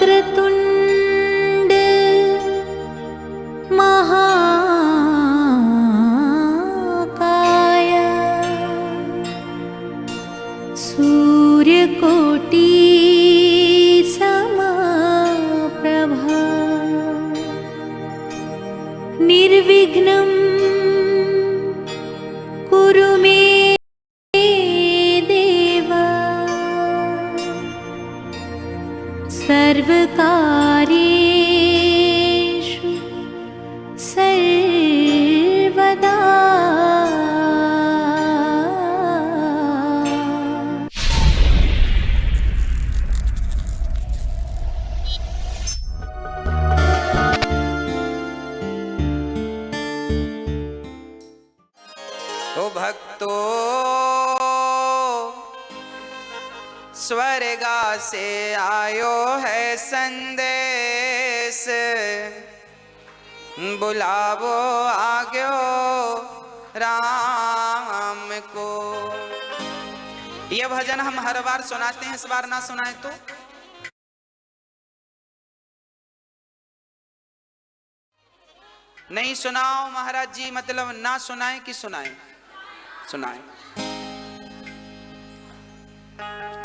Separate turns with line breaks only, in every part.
वक्रतुंड महाकाय सूर्यकोटि समप्रभा निर्विघ्नं कुरु मे सर्वकार्येषु सर्वदा।
ओ भक्तो स्वर्गा से आयो है संदेश, बुलावो आग्यो राम को। यह भजन हम हर बार सुनाते हैं, इस बार ना सुनाए तो नहीं सुनाओ महाराज जी, मतलब ना सुनाए कि सुनाए? सुनाए।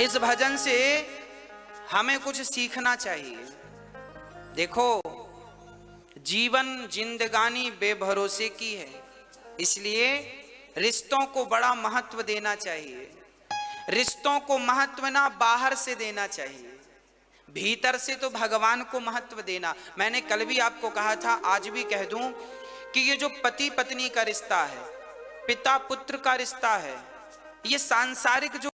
इस भजन से हमें कुछ सीखना चाहिए। देखो, जीवन जिंदगानी बेभरोसे की है, इसलिए रिश्तों को बड़ा महत्व देना चाहिए। रिश्तों को महत्व ना बाहर से देना चाहिए, भीतर से तो भगवान को महत्व देना। मैंने कल भी आपको कहा था, आज भी कह दूं कि ये जो पति पत्नी का रिश्ता है, पिता पुत्र का रिश्ता है, ये सांसारिक जो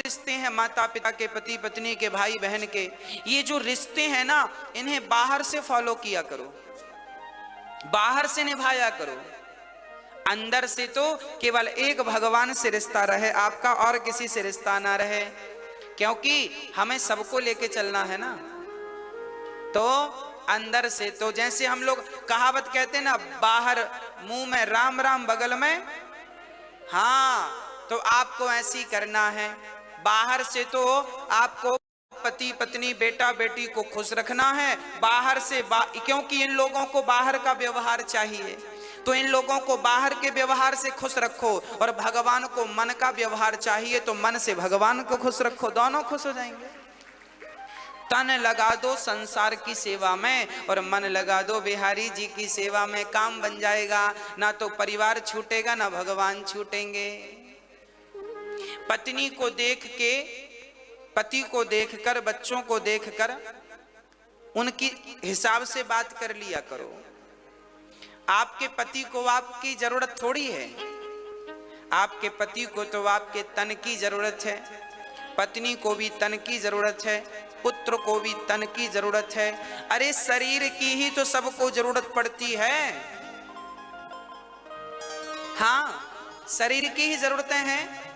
रिश्ते हैं, माता पिता के, पति पत्नी के, भाई बहन के, ये जो रिश्ते हैं ना, इन्हें बाहर से फॉलो किया करो, बाहर से निभाया करो। अंदर से तो केवल एक भगवान से रिश्ता रहे आपका, और किसी से रिश्ता ना रहे, क्योंकि हमें सबको लेके चलना है ना। तो अंदर से तो जैसे हम लोग कहावत कहते हैं ना, बाहर मुंह में राम राम बगल में, हाँ, तो आपको ऐसी करना है। बाहर से तो आपको पति पत्नी बेटा बेटी को खुश रखना है, बाहर से क्योंकि इन लोगों को बाहर का व्यवहार चाहिए, तो इन लोगों को बाहर के व्यवहार से खुश रखो, और भगवान को मन का व्यवहार चाहिए, तो मन से भगवान को खुश रखो, दोनों खुश हो जाएंगे। तन लगा दो संसार की सेवा में और मन लगा दो बिहारी जी की सेवा में, काम बन जाएगा। ना तो परिवार छूटेगा, ना भगवान छूटेंगे। पत्नी को देख के, पति को देखकर, बच्चों को देखकर उनकी हिसाब से बात कर लिया करो। आपके पति को आपकी जरूरत थोड़ी है, आपके पति को तो आपके तन की जरूरत है, पत्नी को भी तन की जरूरत है, पुत्र को भी तन की जरूरत है। अरे शरीर की ही तो सबको जरूरत पड़ती है। हाँ, शरीर की ही जरूरतें हैं।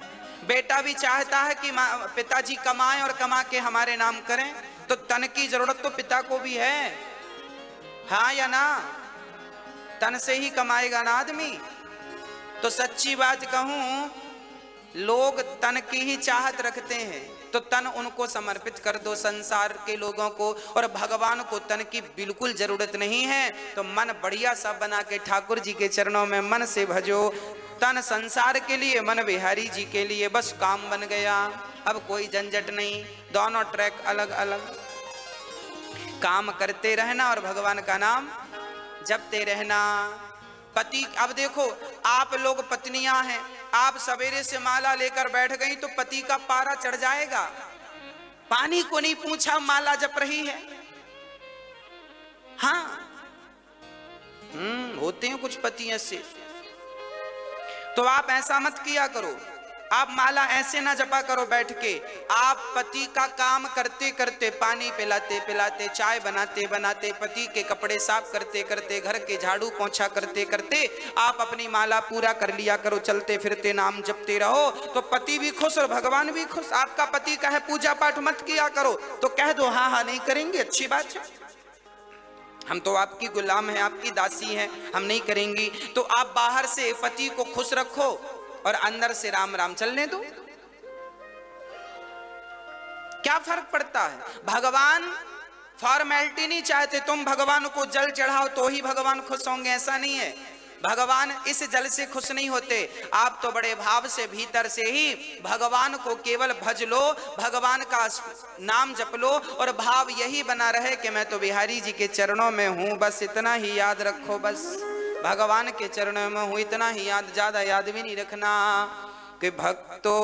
बेटा भी चाहता है कि पिताजी कमाएं और कमा के हमारे नाम करें, तो तन की जरूरत तो पिता को भी है, हाँ या ना? तन से ही कमाएगा ना आदमी। तो सच्ची बात कहूं, लोग तन की ही चाहत रखते हैं, तो तन उनको समर्पित कर दो संसार के लोगों को, और भगवान को तन की बिल्कुल जरूरत नहीं है। तो मन बढ़िया सा बना के ठाकुर जी के चरणों में मन से भजो। तन संसार के लिए, मन बिहारी जी के लिए, बस काम बन गया। अब कोई झंझट नहीं, दोनों ट्रैक अलग अलग, काम करते रहना और भगवान का नाम जपते रहना। पति, अब देखो आप लोग पत्नियां हैं, आप सवेरे से माला लेकर बैठ गई तो पति का पारा चढ़ जाएगा। पानी को नहीं पूछा, माला जप रही है। हाँ, होते हैं कुछ पति ऐसे। तो आप ऐसा मत किया करो, आप माला ऐसे ना जपा करो बैठ के। आप पति का काम करते करते, पानी पिलाते पिलाते, चाय बनाते बनाते, पति के कपड़े साफ करते करते, घर के झाड़ू पोंछा करते करते आप अपनी माला पूरा कर लिया करो। चलते फिरते नाम जपते रहो, तो पति भी खुश और भगवान भी खुश। आपका पति कहे पूजा पाठ मत किया करो, तो कह दो हाँ हाँ नहीं करेंगे, अच्छी बात है, हम तो आपकी गुलाम हैं, आपकी दासी हैं, हम नहीं करेंगी। तो आप बाहर से पति को खुश रखो और अंदर से राम राम चलने दो। क्या फर्क पड़ता है? भगवान फॉर्मेलिटी नहीं चाहते, तुम भगवान को जल चढ़ाओ तो ही भगवान खुश होंगे, ऐसा नहीं है। भगवान इस जल से खुश नहीं होते। आप तो बड़े भाव से भीतर से ही भगवान को केवल भज लो, भगवान का नाम जप लो और भाव यही बना रहे कि मैं तो बिहारी जी के चरणों में हूं, बस इतना ही याद रखो, बस भगवान के चरणों में हूं, इतना ही याद, ज्यादा याद भी नहीं रखना। कि भक्तों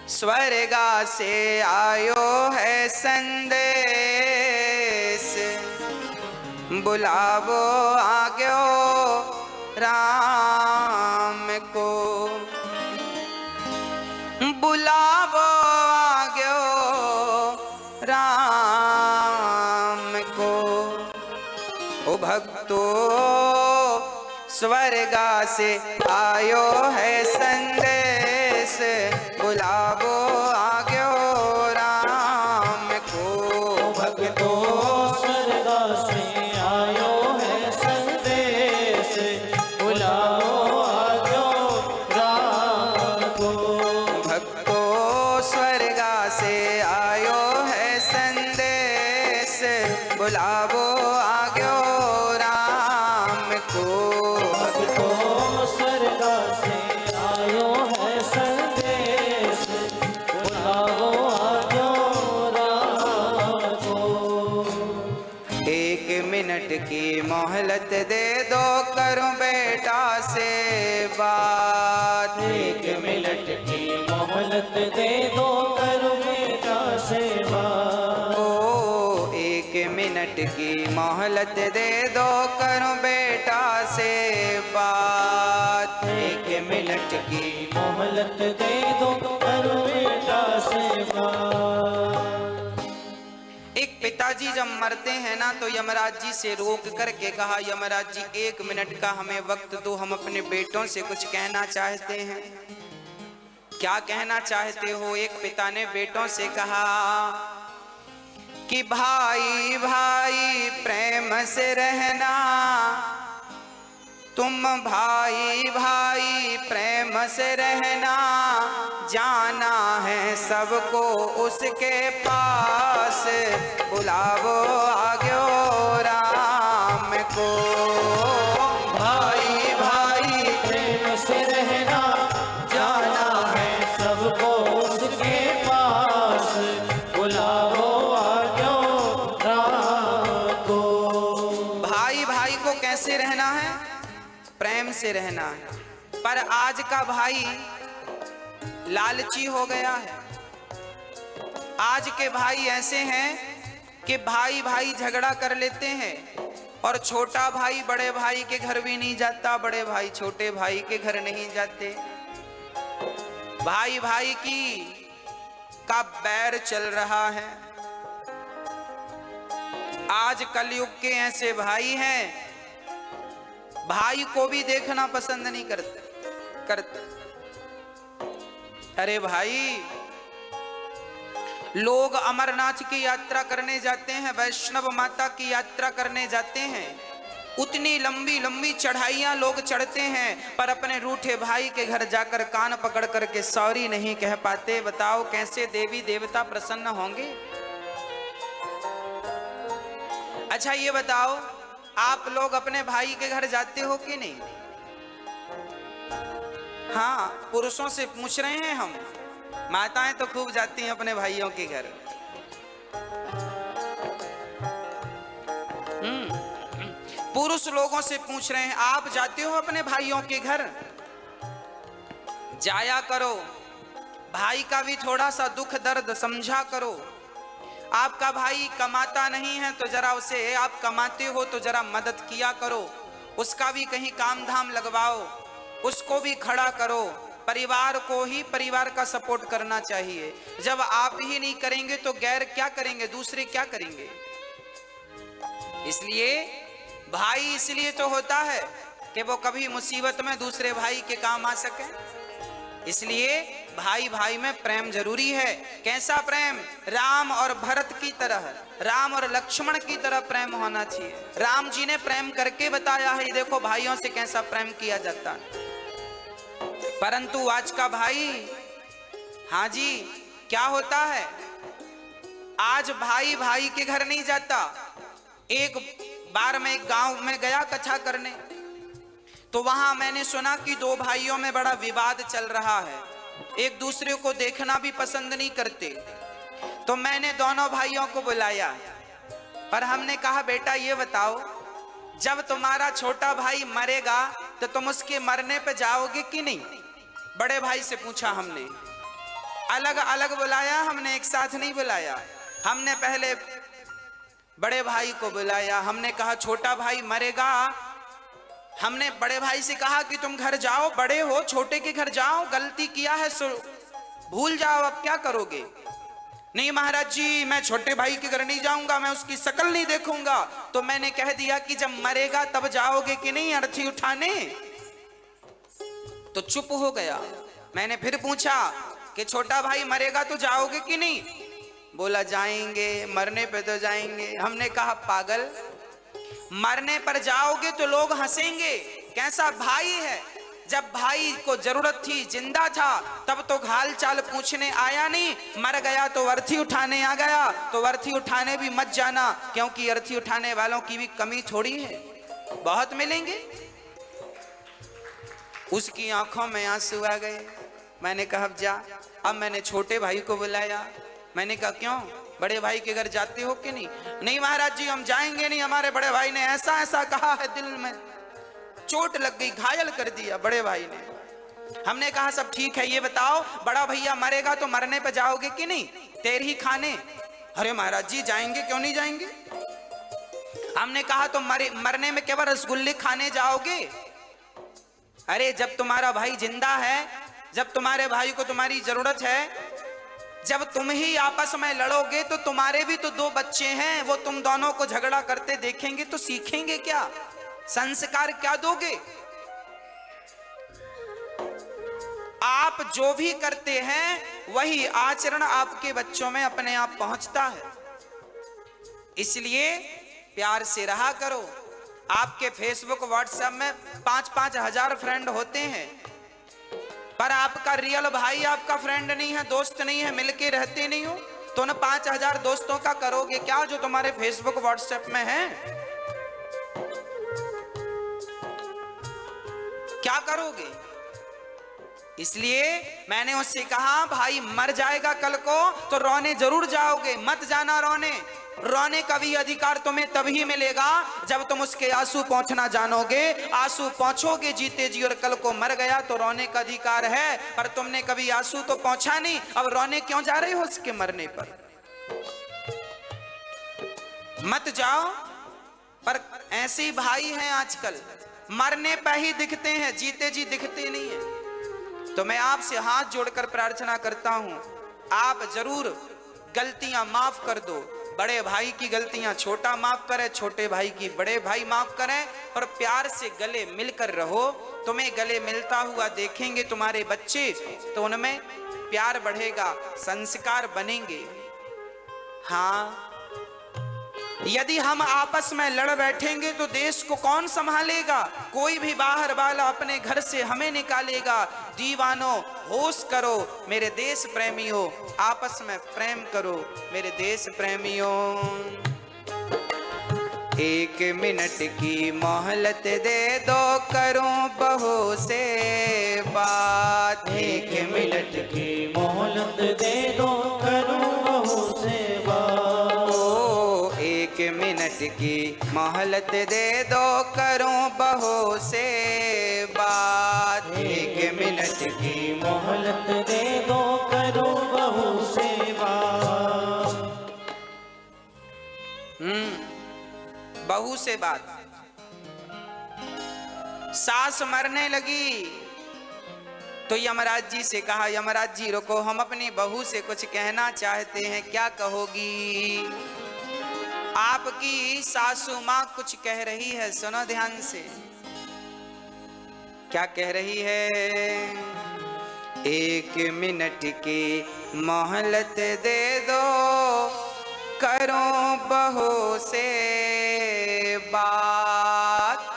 स्वर्गा से आयो है संदेश, बुलावो आग्यो राम को, बुलावो आग्यो राम को। ओ भक्तो स्वर्गा से आयो है संदेश, बुलावो आग्यो राम को।
भक्तो स्वर्गा से आयो है संदेश, बुलाओ आग्यो राम को।
भक्तो स्वर्गा से आयो है संदेश, बुलावो आग्यो राम को।
भक्तो स्वर्गा से आयो है संदेश, बुलाओ आग्यो राम को।
1 मिनट की मोहलत दे दो, करूं बेटा से बात।
1 मिनट की मोहलत दे दो, करो बेटा से बात।
ओ 1 मिनट की मोहलत दे दो, करूं बेटा से बात।
1 मिनट की मोहलत दे दो, करो बेटा से बात।
एक पिताजी जब मरते हैं ना तो यमराज जी से रोक करके कहा, यमराज जी 1 मिनट का हमें वक्त दो, हम अपने बेटों से कुछ कहना चाहते हैं। क्या कहना चाहते हो? एक पिता ने बेटों से कहा कि भाई भाई प्रेम से रहना, तुम भाई भाई प्रेम से रहना, जाना है सबको उसके पास, बुलावो आग्यो राम को। भाई भाई
प्रेम से रहना, जाना है सबको उसके पास, बुलाओ आग्यो राम को।
भाई भाई को कैसे रहना है? प्रेम से रहना है। पर आज का भाई लालची हो गया है। आज के भाई ऐसे हैं कि भाई भाई झगड़ा कर लेते हैं और छोटा भाई बड़े भाई के घर भी नहीं जाता, बड़े भाई छोटे भाई के घर नहीं जाते। भाई भाई की का बैर चल रहा है। आज कलयुग के ऐसे भाई हैं, भाई को भी देखना पसंद नहीं करते। अरे भाई, लोग अमरनाथ की यात्रा करने जाते हैं, वैष्णव माता की यात्रा करने जाते हैं, उतनी लंबी लंबी चढ़ाइयां लोग चढ़ते हैं, पर अपने रूठे भाई के घर जाकर कान पकड़ करके सॉरी नहीं कह पाते। बताओ कैसे देवी देवता प्रसन्न होंगे? अच्छा ये बताओ, आप लोग अपने भाई के घर जाते हो कि नहीं? हाँ, पुरुषों से पूछ रहे हैं हम। माताएं तो खूब जाती हैं अपने भाइयों के घर। पुरुष लोगों से पूछ रहे हैं, आप जाते हो अपने भाइयों के घर? जाया करो, भाई का भी थोड़ा सा दुख दर्द समझा करो। आपका भाई कमाता नहीं है तो जरा उसे, आप कमाते हो तो जरा मदद किया करो, उसका भी कहीं काम धाम लगवाओ, उसको भी खड़ा करो। परिवार को ही परिवार का सपोर्ट करना चाहिए। जब आप ही नहीं करेंगे तो गैर क्या करेंगे, दूसरे क्या करेंगे? इसलिए भाई इसलिए तो होता है कि वो कभी मुसीबत में दूसरे भाई के काम आ सके। इसलिए भाई भाई में प्रेम जरूरी है। कैसा प्रेम? राम और भरत की तरह, राम और लक्ष्मण की तरह प्रेम होना चाहिए। राम जी ने प्रेम करके बताया है, देखो भाइयों से कैसा प्रेम किया जाता है। परंतु आज का भाई हाँ जी, क्या होता है, आज भाई भाई के घर नहीं जाता। एक बार मैं एक गांव में गया कथा करने, तो वहां मैंने सुना कि दो भाइयों में बड़ा विवाद चल रहा है, एक दूसरे को देखना भी पसंद नहीं करते। तो मैंने दोनों भाइयों को बुलाया, पर हमने कहा बेटा ये बताओ, जब तुम्हारा छोटा भाई मरेगा तो तुम उसके मरने पे जाओगे कि नहीं? बड़े भाई से पूछा हमने, अलग अलग बुलाया हमने, एक साथ नहीं बुलाया। हमने पहले बड़े भाई को बुलाया, हमने कहा छोटा भाई मरेगा। हमने बड़े भाई से कहा कि तुम घर जाओ, बड़े हो, छोटे के घर जाओ, गलती किया है सो भूल जाओ, अब क्या करोगे? नहीं महाराज जी, मैं छोटे भाई के घर नहीं जाऊंगा, मैं उसकी शक्ल नहीं देखूंगा। तो मैंने कह दिया कि जब मरेगा तब जाओगे कि नहीं अर्थी उठाने? तो चुप हो गया। मैंने फिर पूछा कि छोटा भाई मरेगा तो जाओगे कि नहीं? बोला जाएंगे, मरने पे तो जाएंगे। हमने कहा पागल, मरने पर जाओगे तो लोग हंसेंगे, कैसा भाई है। जब भाई को जरूरत थी, जिंदा था, तब तो हाल चाल पूछने आया नहीं, मर गया तो अर्थी उठाने आ गया। तो अर्थी उठाने भी मत जाना, क्योंकि अर्थी उठाने वालों की भी कमी थोड़ी है, बहुत मिलेंगे। उसकी आंखों में आंसू आ गए। मैंने कहा अब जा। अब मैंने छोटे भाई को बुलाया, मैंने कहा क्यों, बड़े भाई के घर जाते हो कि नहीं? नहीं महाराज जी हम जाएंगे नहीं, हमारे बड़े भाई ने ऐसा ऐसा कहा है, दिल में चोट लग गई, घायल कर दिया बड़े भाई ने। हमने कहा सब ठीक है, ये बताओ बड़ा भैया मरेगा तो मरने पे जाओगे कि नहीं, तेर ही खाने? अरे महाराज जी जाएंगे, क्यों नहीं जाएंगे। हमने कहा तो मरने में केवल रसगुल्ले खाने जाओगे? अरे जब तुम्हारा भाई जिंदा है, जब तुम्हारे भाई को तुम्हारी जरूरत है, जब तुम ही आपस में लड़ोगे तो तुम्हारे भी तो दो बच्चे हैं, वो तुम दोनों को झगड़ा करते देखेंगे तो सीखेंगे क्या, संस्कार क्या दोगे? आप जो भी करते हैं वही आचरण आपके बच्चों में अपने आप पहुंचता है। इसलिए प्यार से रहा करो। आपके फेसबुक व्हाट्सएप में 5-5 हजार फ्रेंड होते हैं, पर आपका रियल भाई आपका फ्रेंड नहीं है, दोस्त नहीं है, मिलके रहते नहीं हो, तो उन 5000 दोस्तों का करोगे क्या जो तुम्हारे फेसबुक व्हाट्सएप में है? क्या करोगे? इसलिए मैंने उससे कहा भाई मर जाएगा कल को तो रोने जरूर जाओगे, मत जाना रोने। रोने का भी अधिकार तुम्हें तभी मिलेगा जब तुम उसके आंसू पहुंचना जानोगे। आंसू पहुंचोगे जीते जी, और कल को मर गया तो रोने का अधिकार है, पर तुमने कभी आंसू तो पहुंचा नहीं, अब रोने क्यों जा रहे हो उसके मरने पर? मत जाओ। पर ऐसे ही भाई हैं आजकल, मरने पर ही दिखते हैं, जीते जी दिखते नहीं है। तो मैं आपसे हाथ जोड़कर प्रार्थना करता हूं, आप जरूर गलतियां माफ कर दो। बड़े भाई की गलतियां छोटा माफ करे, छोटे भाई की बड़े भाई माफ करें, और प्यार से गले मिलकर रहो। तुम्हें गले मिलता हुआ देखेंगे तुम्हारे बच्चे तो उनमें प्यार बढ़ेगा, संस्कार बनेंगे। हाँ, यदि हम आपस में लड़ बैठेंगे तो देश को कौन संभालेगा? कोई भी बाहर वाला अपने घर से हमें निकालेगा। दीवानों होश करो मेरे देश प्रेमियों, आपस में प्रेम करो मेरे देश प्रेमियों। 1 मिनट की मोहलत दे दो, करूं बहू से बात।
1 मिनट की मोहलत दे दो, करूं बहू से बात।
1 मिनट की मोहलत दे दो, करूं बहू से बात।
1 मिनट की मोहलत दे दो, करूं बहू से बात।
बहू से बात। सास मरने लगी तो यमराज जी से कहा, यमराज जी रुको, हम अपनी बहू से कुछ कहना चाहते हैं, क्या कहोगी? आपकी सासू माँ कुछ कह रही है, सुनो ध्यान से। क्या कह रही है? 1 मिनट की मोहलत दे दो, करूं बहू से बात।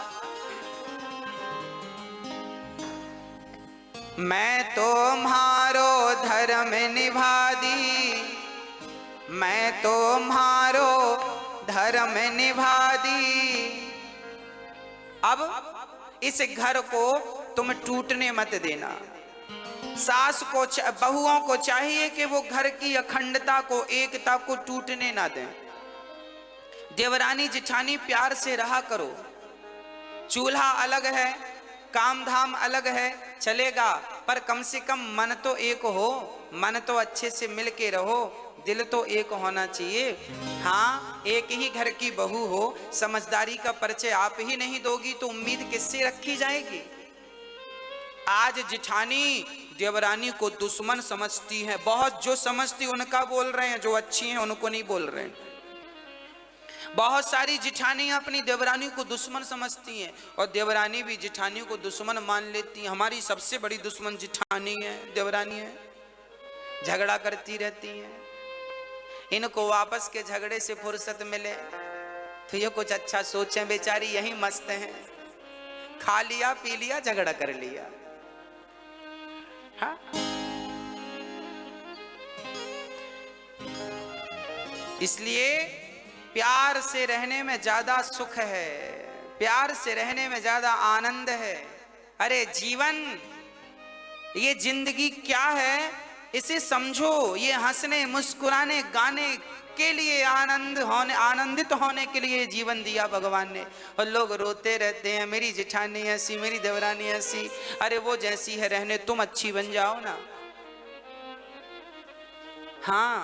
मैं तुम्हारो धर्म धर्म निभा दी, मैं तो मारो धर्म निभा दी। अब इस घर को तुम टूटने मत देना। सास को बहुओं को चाहिए कि वो घर की अखंडता को, एकता को टूटने ना दें। देवरानी जिठानी प्यार से रहा करो। चूल्हा अलग है, काम धाम अलग है, चलेगा, पर कम से कम मन तो एक हो, मन तो अच्छे से मिल के रहो, दिल तो एक होना चाहिए। हाँ, एक ही घर की बहू हो, समझदारी का परिचय आप ही नहीं दोगी तो उम्मीद किससे रखी जाएगी। आज जिठानी देवरानी को दुश्मन समझती है, बहुत जो समझती उनका बोल रहे हैं, जो अच्छी हैं उनको नहीं बोल रहे हैं। बहुत सारी जिठानी अपनी देवरानी को दुश्मन समझती हैं और देवरानी भी जिठानी को दुश्मन मान लेती है। हमारी सबसे बड़ी दुश्मन जिठानी है, देवरानी है, झगड़ा करती रहती हैं। इनको वापस के झगड़े से फुर्सत मिले तो ये कुछ अच्छा सोचें, बेचारी यही मस्त हैं, खा लिया पी लिया झगड़ा कर लिया। हाँ? इसलिए प्यार से रहने में ज्यादा सुख है, प्यार से रहने में ज्यादा आनंद है। अरे जीवन, ये जिंदगी क्या है इसे समझो। ये हंसने मुस्कुराने गाने के लिए, आनंदित होने के लिए जीवन दिया भगवान ने। और लोग रोते रहते हैं, मेरी जिठानी ऐसी, मेरी देवरानी ऐसी। अरे वो जैसी है रहने, तुम अच्छी बन जाओ ना। हाँ,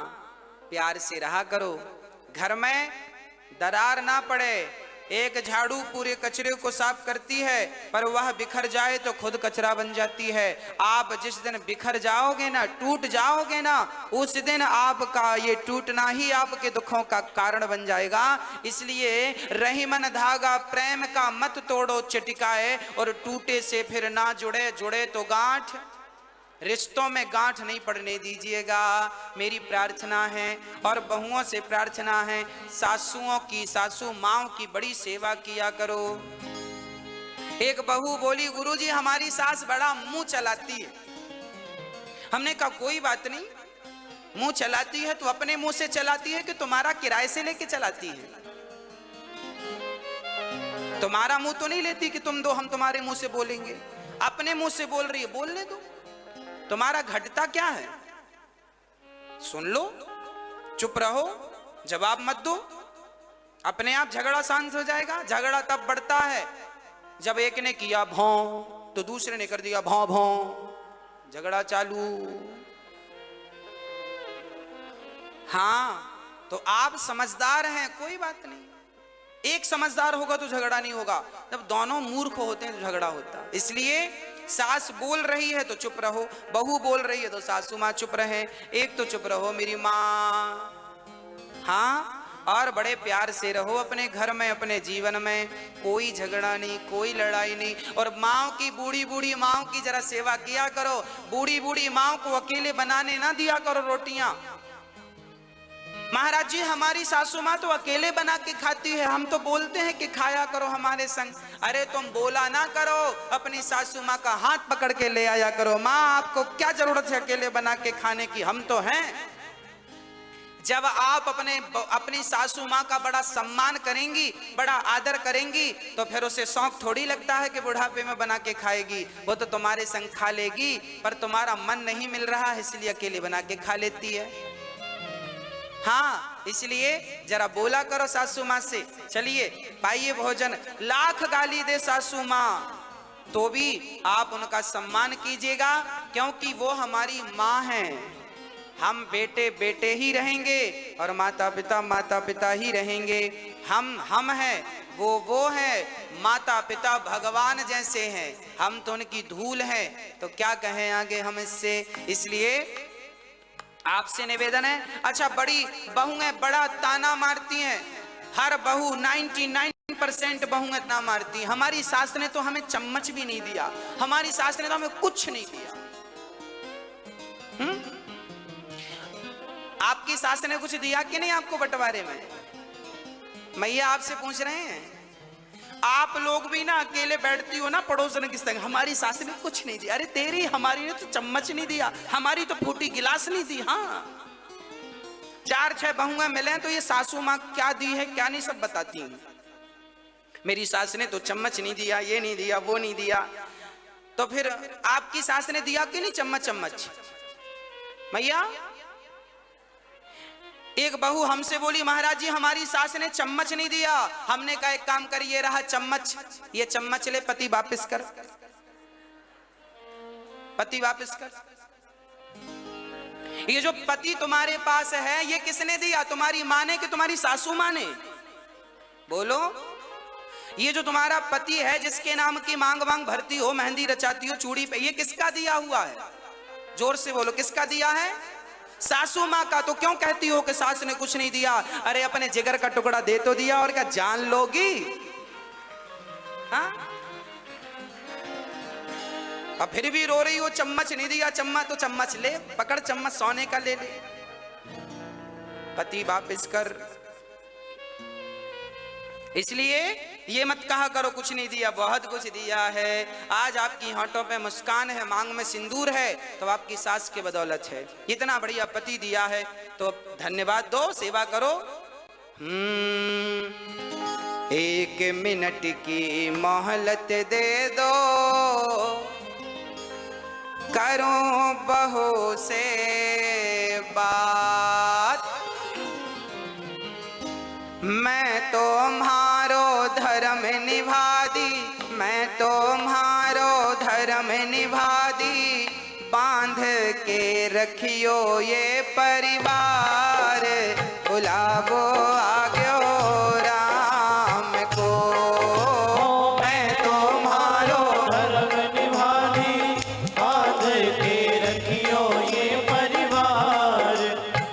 प्यार से रहा करो, घर में दरार ना पड़े। एक झाड़ू पूरे कचरे को साफ करती है, पर वह बिखर जाए तो खुद कचरा बन जाती है। आप जिस दिन बिखर जाओगे ना, टूट जाओगे ना, उस दिन आपका ये टूटना ही आपके दुखों का कारण बन जाएगा। इसलिए रही मन धागा प्रेम का मत तोड़ो चटिकाए, और टूटे से फिर ना जुड़े, जुड़े तो गांठ। रिश्तों में गांठ नहीं पड़ने दीजिएगा, मेरी प्रार्थना है। और बहुओं से प्रार्थना है, सासुओं की, सासू माओं की बड़ी सेवा किया करो। एक बहू बोली, गुरुजी हमारी सास बड़ा मुंह चलाती है। हमने कहा कोई बात नहीं, मुंह चलाती है तो अपने मुंह से चलाती है कि तुम्हारा किराए से लेके चलाती है? तुम्हारा मुंह तो नहीं लेती कि तुम दो हम तुम्हारे मुंह से बोलेंगे, अपने मुंह से बोल रही है, बोलने दो। तुम्हारा घटता क्या है? सुन लो, चुप रहो, जवाब मत दो, अपने आप झगड़ा शांत हो जाएगा। झगड़ा तब बढ़ता है जब एक ने किया भौं तो दूसरे ने कर दिया भौं भौं, झगड़ा चालू। हाँ, तो आप समझदार हैं, कोई बात नहीं। एक समझदार होगा तो झगड़ा नहीं होगा, जब दोनों मूर्ख होते हैं तो झगड़ा होता। इसलिए सास बोल रही है तो चुप रहो, बहू बोल रही है तो सासू माँ चुप रहे, एक तो चुप रहो मेरी माँ। हाँ, और बड़े प्यार से रहो अपने घर में, अपने जीवन में। कोई झगड़ा नहीं, कोई लड़ाई नहीं। और माँ की, बूढ़ी बूढ़ी माँ की जरा सेवा किया करो। बूढ़ी बूढ़ी माँ को अकेले बनाने ना दिया करो रोटियां। महाराज जी हमारी सासू माँ तो अकेले बना के खाती है, हम तो बोलते हैं कि खाया करो हमारे संग। अरे तुम बोला ना करो, अपनी सासू माँ का हाथ पकड़ के ले आया करो। माँ आपको क्या जरूरत है अकेले बना के खाने की, हम तो हैं। जब आप अपनी सासू माँ का बड़ा सम्मान करेंगी, बड़ा आदर करेंगी, तो फिर उसे शौक थोड़ी लगता है कि बुढ़ापे में बना के खाएगी। वो तो तुम्हारे संग खा लेगी, पर तुम्हारा मन नहीं मिल रहा है इसलिए अकेले बना के खा लेती है। हाँ, इसलिए जरा बोला करो सासू माँ से, चलिए पाइए भोजन। लाख गाली दे सासू माँ तो भी आप उनका सम्मान कीजिएगा, क्योंकि वो हमारी माँ हैं। हम बेटे बेटे ही रहेंगे और माता पिता ही रहेंगे। हम हैं, वो है। माता पिता भगवान जैसे हैं, हम तो उनकी धूल हैं, तो क्या कहें आगे हम इससे। इसलिए आपसे निवेदन है। अच्छा, बड़ी बहुएं बड़ा ताना मारती हैं, हर बहू 99% बहुएं ताना मारती हैं। हमारी सास ने तो हमें चम्मच भी नहीं दिया, हमारी सास ने तो हमें कुछ नहीं दिया। आपकी सास ने कुछ दिया कि नहीं आपको बंटवारे में? मैया आपसे पूछ रहे हैं। आप लोग भी ना अकेले बैठती हो ना पड़ोसन के संग, हमारी सास ने कुछ नहीं दिया। अरे तेरी हमारी ने तो चम्मच नहीं दिया, हमारी तो फूटी गिलास नहीं दी। हाँ, 4-6 बहुएं मिले तो ये सासू माँ क्या दी है क्या नहीं सब बताती हैं। मेरी सास ने तो चम्मच नहीं दिया, ये नहीं दिया, वो नहीं दिया। तो फिर आपकी सास ने दिया कि नहीं चम्मच? चम्मच मैया, एक बहू हमसे बोली महाराज जी हमारी सास ने चम्मच नहीं दिया। हमने कहा एक काम कर, ये रहा चम्मच, ये चम्मच ले, पति वापस कर, पति वापस कर। ये जो पति तुम्हारे पास है ये किसने दिया? तुम्हारी माँ ने कि तुम्हारी सासू माँ ने? बोलो। ये जो तुम्हारा पति है जिसके नाम की मांग वांग भरती हो, मेहंदी रचाती हो चूड़ी पे, ये किसका दिया हुआ है? जोर से बोलो, किसका दिया है? सासू माँ का। तो क्यों कहती हो कि सास ने कुछ नहीं दिया? अरे अपने जिगर का टुकड़ा दे तो दिया, और क्या जान लोगी? हाँ, अब फिर भी रो रही हो चम्मच नहीं दिया। चम्मच तो चम्मच ले, पकड़ चम्मच, सोने का ले ले, पति वापस कर। इसलिए ये मत कहा करो कुछ नहीं दिया, बहुत कुछ दिया है। आज आपकी होंठों पे मुस्कान है, मांग में सिंदूर है, तो आपकी सास के बदौलत है। इतना बढ़िया पति दिया है तो धन्यवाद दो, सेवा करो। 1 मिनट की मोहलत दे दो, करूं बहू से बात। मैं तुम्हारो धर्म निभा दी, मैं तुम्हारो धर्म निभा दी, बांध के रखियो ये परिवार, बुलावो आग्यो राम को। मैं तुम्हारो
धर्म निभा दी, बांध के रखियो ये परिवार,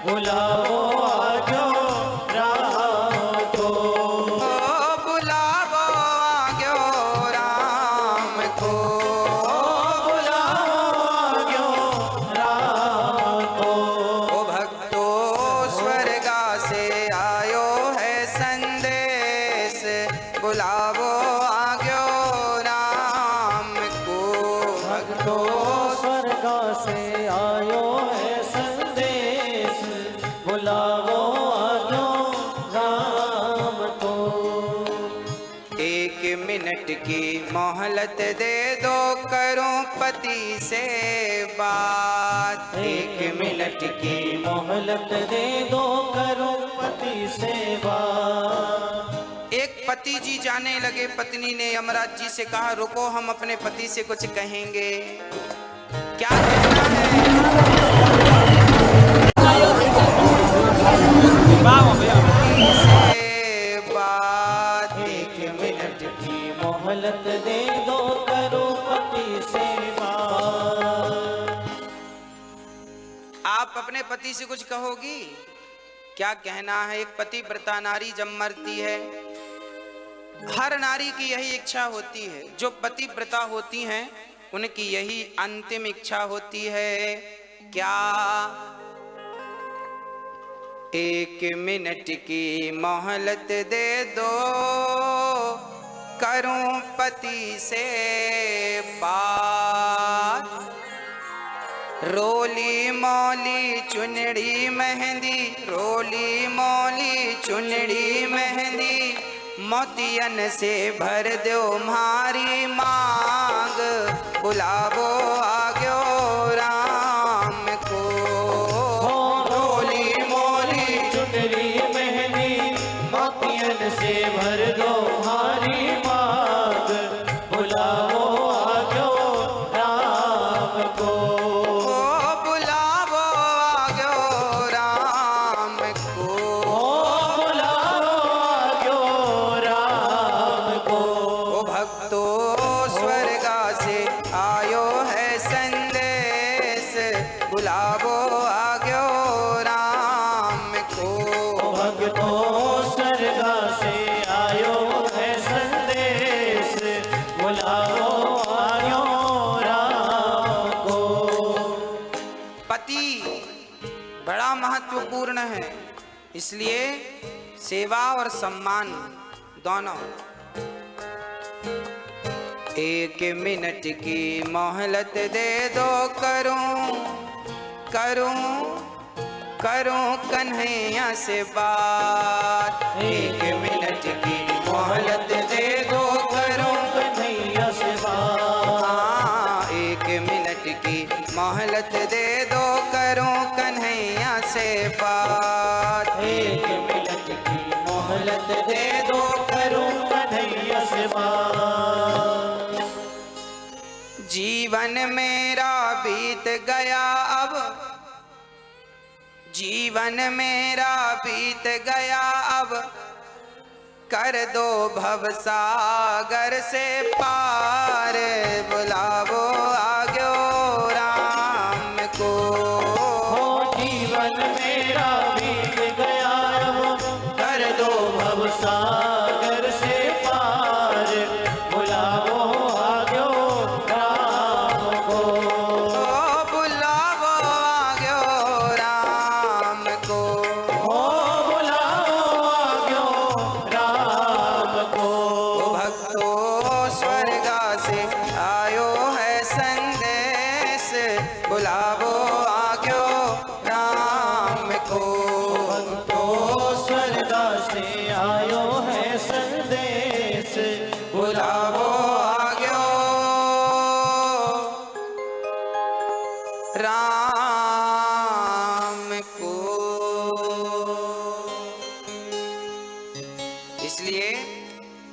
बुलाओ आजो राम को।
बुलावो आग्यो राम को,
बुलाओ आजो राम को।
ओ भक्तो स्वर्गा से आयो है संदेश, बुलावो आग्यो राम को।
भक्तो स्वर्गा से आयो है संदेश, बुलाओ आजो राम को।
1 मिनट की मोहलत दे दो, करो पति से बात।
1 मिनट की मोहलत दे दो, करो पति से बात।
एक पति जी जाने लगे, पत्नी ने यमराज जी से कहा रुको, हम अपने पति से कुछ कहेंगे। क्या कहना है? से बात।
1 मिनट की मोहलत दे दो, करो पति से बात।
आप अपने पति से कुछ कहोगी? क्या कहना है? एक पतिव्रता नारी जब मरती है, हर नारी की यही इच्छा होती है, जो पतिव्रता होती हैं उनकी यही अंतिम इच्छा होती है। क्या? 1 मिनट की मोहलत दे दो, करूं पति से बात। रोली मौली चुनड़ी मेहंदी, रोली मौली चुनड़ी मेहंदी, मोतियन से भर दो मारी मांग, बुलावो आग्यो राम को। रोली मौली
चुनरी मेहंदी, मोतियन से भर दो हमारी मांग, बुलाओ आजो राम को।
बुलावो आग्यो राम को।
बुलाओ आजो राम को।
ओ भक्तो स्वर्गा से आयो है संदेश, बुलावो आग्यो राम को।
भक्तो स्वर्गा से आयो है संदेश, बुलाओ आयो राम को।
पति बड़ा महत्वपूर्ण है, इसलिए सेवा और सम्मान दोनों। एक मिनट की मोहलत दे दो, करूं करूं करूं कन्हैया से बात। एक मिनट की मोहलत दे दो, करूं
कन्हैया से बात।
हाँ, एक मिनट की मोहलत दे दो, करूं कन्हैया से बात।
एक मिनट की मोहलत दे दो, करूं कन्हैया से बात।
जीवन मेरा बीत गया अब, जीवन मेरा बीत गया अब, कर दो भवसागर से पार। बुलावो आग्यो राम को।
हो जीवन मेरा बीत गया अब, कर दो भवसागर से पार। बुलावो आग्यो राम को।
ओ बुलावो आग्यो राम को।
हो बुलावो आग्यो राम को।
ओ भक्तों स्वर्गा से आयो है संदेश, बुलावो आग्यो राम को।
तो स्वर्गा से आयो है संदेश।
बुलावो आग्यो राम को। इसलिए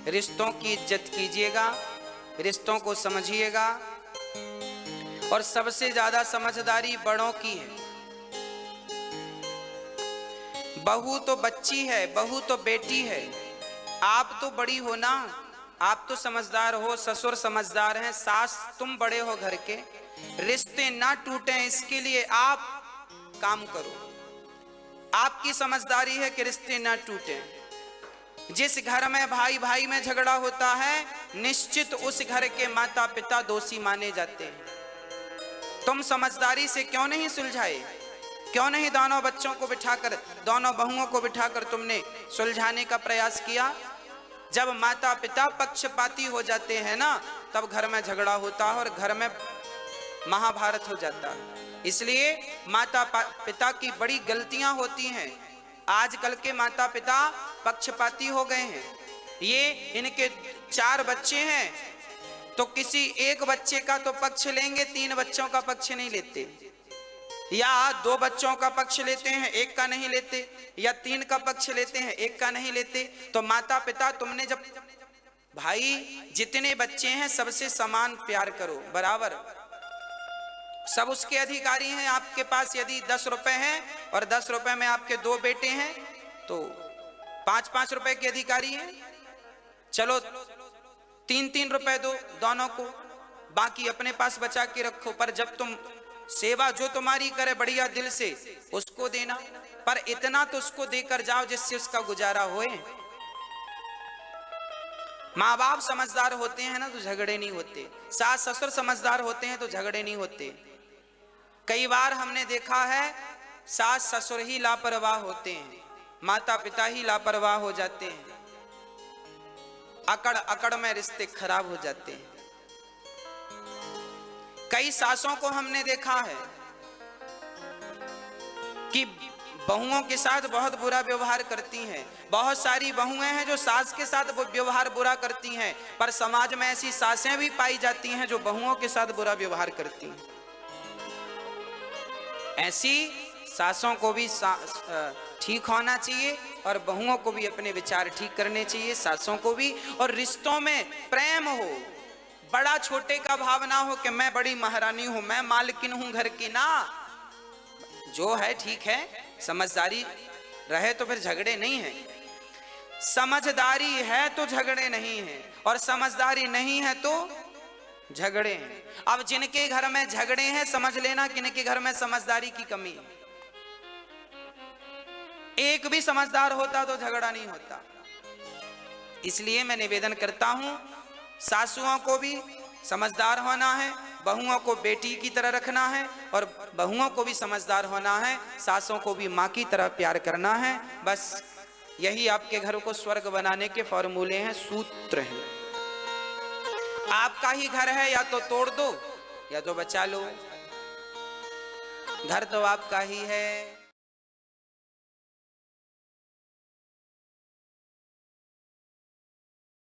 रिश्तों की इज्जत कीजिएगा, रिश्तों को समझिएगा, और सबसे ज्यादा समझदारी बड़ों की है। बहू तो बच्ची है, बहू तो बेटी है, आप तो बड़ी हो ना, आप तो समझदार हो, ससुर समझदार हैं, सास तुम बड़े हो घर के। रिश्ते ना टूटें इसके लिए आप काम करो। आपकी समझदारी है कि रिश्ते ना टूटें। जिस घर में भाई भाई में झगड़ा होता है, निश्चित उस घर के माता पिता दोषी माने जाते हैं। तुम समझदारी से क्यों नहीं सुलझाए? क्यों नहीं दोनों बच्चों को बिठाकर, दोनों बहुओं को बिठाकर तुमने सुलझाने का प्रयास किया? जब माता पिता पक्षपाती हो जाते हैं ना, तब घर में झगड़ा होता है और घर में महाभारत हो जाता है। इसलिए माता पिता की बड़ी गलतियां होती हैं। आजकल के माता पिता पक्षपाती हो गए हैं। ये इनके 4 बच्चे हैं तो किसी एक बच्चे का तो पक्ष लेंगे, 3 बच्चों का पक्ष नहीं लेते, या 2 बच्चों का पक्ष लेते हैं, 1 का नहीं लेते, या 3 का पक्ष लेते हैं, 1 का नहीं लेते। तो माता पिता, तुमने जब भाई जितने बच्चे हैं सबसे समान प्यार करो, बराबर, सब उसके अधिकारी हैं। आपके पास यदि 10 रुपए हैं और 10 रुपए में आपके 2 बेटे हैं तो 5-5 रुपए के अधिकारी हैं। चलो 3-3 रुपए दो दोनों को, बाकी अपने पास बचा के रखो। पर जब तुम सेवा जो तुम्हारी करे बढ़िया दिल से, उसको देना, पर इतना तो उसको देकर जाओ जिससे उसका गुजारा होए। माँ बाप समझदार होते हैं ना तो झगड़े नहीं होते, सास ससुर समझदार होते हैं तो झगड़े नहीं होते। कई बार हमने देखा है सास ससुर ही लापरवाह होते हैं, माता पिता ही लापरवाह हो जाते हैं, अकड़ अकड़ में रिश्ते खराब हो जाते हैं। कई सासों को हमने देखा है कि बहुओं के साथ बहुत बुरा व्यवहार करती हैं। बहुत सारी बहुएं हैं जो सास के साथ व्यवहार बुरा करती हैं, पर समाज में ऐसी सासें भी पाई जाती हैं जो बहुओं के साथ बुरा व्यवहार करती हैं। ऐसी सासों को भी ठीक होना चाहिए और बहुओं को भी अपने विचार ठीक करने चाहिए, सासों को भी। और रिश्तों में प्रेम हो, बड़ा छोटे का भाव ना हो कि मैं बड़ी महारानी हूं, मैं मालकिन हूं घर की, ना। जो है ठीक है, समझदारी रहे तो फिर झगड़े नहीं है। समझदारी है तो झगड़े नहीं है, और समझदारी नहीं है तो झगड़े हैं। अब जिनके घर में झगड़े हैं, समझ लेना कि इनके घर में समझदारी की कमी है। एक भी समझदार होता तो झगड़ा नहीं होता। इसलिए मैं निवेदन करता हूं, सासुओं को भी समझदार होना है, बहुओं को बेटी की तरह रखना है, और बहुओं को भी समझदार होना है, सासों को भी माँ की तरह प्यार करना है। बस यही आपके घर को स्वर्ग बनाने के फॉर्मूले हैं, सूत्र हैं। आपका ही घर है, या तो तोड़ दो या तो बचा लो। घर तो आपका ही है।